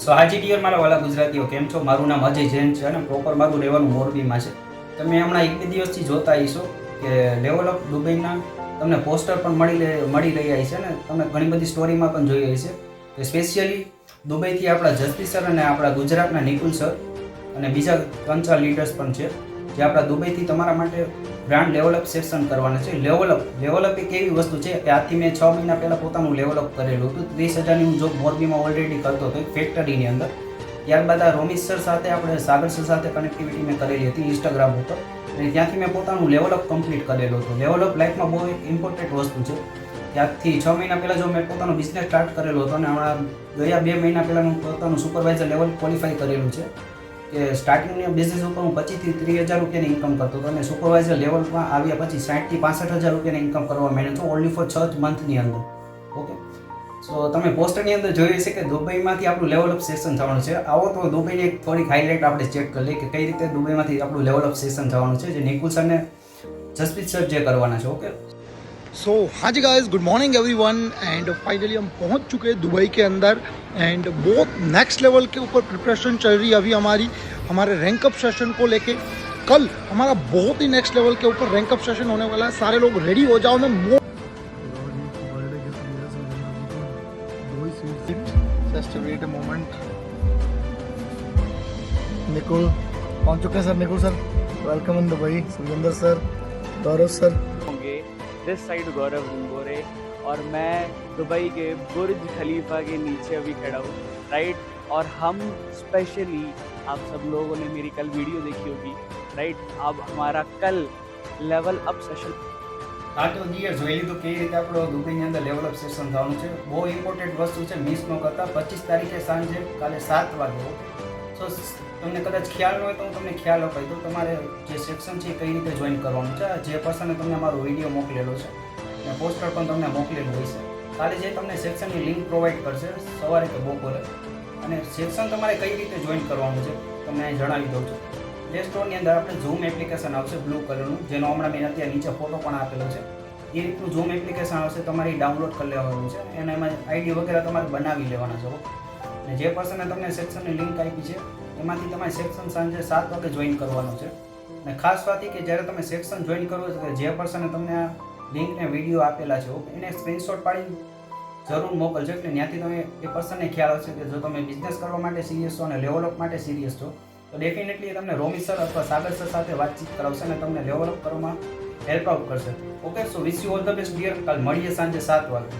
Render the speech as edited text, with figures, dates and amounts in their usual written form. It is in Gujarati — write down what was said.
સો હાજી ડિયર મારા વાલા ગુજરાતીઓ કેમ છો? મારું નામ અજય જૈન છે અને પ્રોપર મારું રહેવાનું મોરબીમાં છે. તમે હમણાં એક બે દિવસથી જોતા હશો કે લેવલ અપ દુબઈના તમને પોસ્ટર પણ મળી રહ્યા છે ને તમે ઘણી બધી સ્ટોરીમાં પણ જોઈ હશે કે સ્પેશિયલી દુબઈથી આપણા જસ્તી સર અને આપણા ગુજરાતના નિકુલ સર અને બીજા 3-4 લીડર્સ પણ છે જે આપણા દુબઈથી તમારા માટે બ્રાન્ડ લેવલઅપ સેક્શન કરવાના છે. લેવલઅપ એક એવી વસ્તુ છે કે આજથી મેં 6 મહિના પહેલાં પોતાનું લેવલઅપ કરેલું હતું. 30,000ની હું જોબ મોરબીમાં ઓલરેડી કરતો હતો એક ફેક્ટરીની અંદર. ત્યારબાદ આ રોમિત સર સાથે આપણે સાગર સર સાથે કનેક્ટિવિટી મેં કરેલી હતી ઇન્સ્ટાગ્રામ ઉપર અને ત્યાંથી મેં પોતાનું લેવલઅપ કમ્પ્લીટ કરેલું હતું. લેવલઅપ લાઈફમાં બહુ એક ઇમ્પોર્ટન્ટ વસ્તુ છે. ત્યારથી 6 મહિના પહેલાં જો મેં પોતાનો બિઝનેસ સ્ટાર્ટ કરેલો હતો અને હમણાં ગયા 2 મહિના પહેલાં હું પોતાનું સુપરવાઇઝર લેવલ ક્વોલિફાય કરેલું છે કે સ્ટાર્ટિંગની બિઝનેસ ઉપર હું 25,000 થી 30,000 રૂપિયાની ઇન્કમ કરતો હતો અને સુપરવાઇઝર લેવલમાં આવ્યા પછી 60,000 થી 65,000 રૂપિયાની ઇન્કમ કરવા માંડ્યો છું ઓનલી ફોર 6 મંથની અંદર. ઓકે, સો તમે પોસ્ટરની અંદર જોયું છે કે દુબઈમાંથી આપણું લેવલઅપ સેશન થવાનું છે. આવો તો દુબઈની એક થોડીક હાઇલાઇટ આપણે ચેક કરી લઈએ કે કઈ રીતે દુબઈમાંથી આપણું લેવલઅપ સેશન થવાનું છે જે નિકુલ સર ને જસપ્રીત સર જે કરવાના છે. ઓકે, सो हाँ जी guys, good morning everyone and finally हम पहुंच चुके हैं दुबई के अंदर एंड बहुत नेक्स्ट लेवल के ऊपर प्रिपरेशन चल रही है अभी हमारी हमारे रैंकअप सेशन को लेके. कल हमारा बहुत ही नेक्स्ट लेवल के ऊपर रैंकअप सेशन होने वाला है. सारे लोग रेडी हो जाओ. मैं just wait a moment. Nikul पहुंच चुके हैं sir. Nikul sir welcome in Dubai. Surendra sir, Gaurav sir होंगे दिस साइड गौरव गंगोरे और मैं दुबई के बुर्ज खलीफा के नीचे अभी खड़ा हूँ राइट. और हम स्पेशली आप सब लोगों ने मेरी कल वीडियो देखी होगी राइट. अब हमारा कल लेवल अप सेशन આ તો ડિયર જોઈ લીધું કેવી રીતે આપણો દુબઈની અંદર લેવલઅપ સેશન થવાનું છે. બહુ ઇમ્પોર્ટન્ટ વસ્તુ છે, મિસ ન કરતા. 25 તારીખે સાંજે કાલે 7 વાગે. સો તમને કદાચ ખ્યાલ ન હોય તો હું તમને ખ્યાલ અપાઈ દઉં. તમારે જે સેક્શન છે એ કઈ રીતે જોઈન કરવાનું છે. જે પર્સને તમને મારો વિડીયો મોકલેલો છે અને પોસ્ટર પણ તમને મોકલેલું હોય છે. કાલે જે તમને સેક્શનની લિંક પ્રોવાઈડ કરશે સવારે કે બપોરે અને સેક્શન તમારે કઈ રીતે જોઈન કરવાનું છે તમને અહીં જણાવી દઉં છું. પ્લે સ્ટોરની અંદર આપણે ઝૂમ એપ્લિકેશન આવશે બ્લુ કલરનું, જેનો હમણાં મેં અત્યારે નીચે ફોટો પણ આપેલો છે. એ રીતનું ઝૂમ એપ્લિકેશન આવશે, તમારે ડાઉનલોડ કરી લેવાનું છે અને એમાં આઈડી વગેરે તમારે બનાવી લેવાના છે. અને જે પર્સને તમને સેક્શનની લિંક આપી છે એમાંથી તમારે સેક્શન સાંજે 7 વાગે જોઈન કરવાનું છે. અને ખાસ વાત એ કે જ્યારે તમે સેક્શન જોઈન કરો છો કે જે પર્સને તમને આ લિંકને વિડીયો આપેલા છે એને સ્ક્રીનશોટ પાડી જરૂર મોકલજો એટલે ત્યાંથી તમે એ પર્સનને ખ્યાલ હશે કે જો તમે બિઝનેસ કરવા માટે સિરિયસ છો અને લેવલઅપ માટે સિરિયસ છો તો ડેફિનેટલી તમને રોમિત સર અથવા સાગર સર સાથે વાતચીત કરાવશે અને તમને લેવલઅપ કરવામાં હેલ્પ આઉટ કરશે. Okay, so wish you all the best dear. કાલ મળીએ સાંજે 7 વાગે.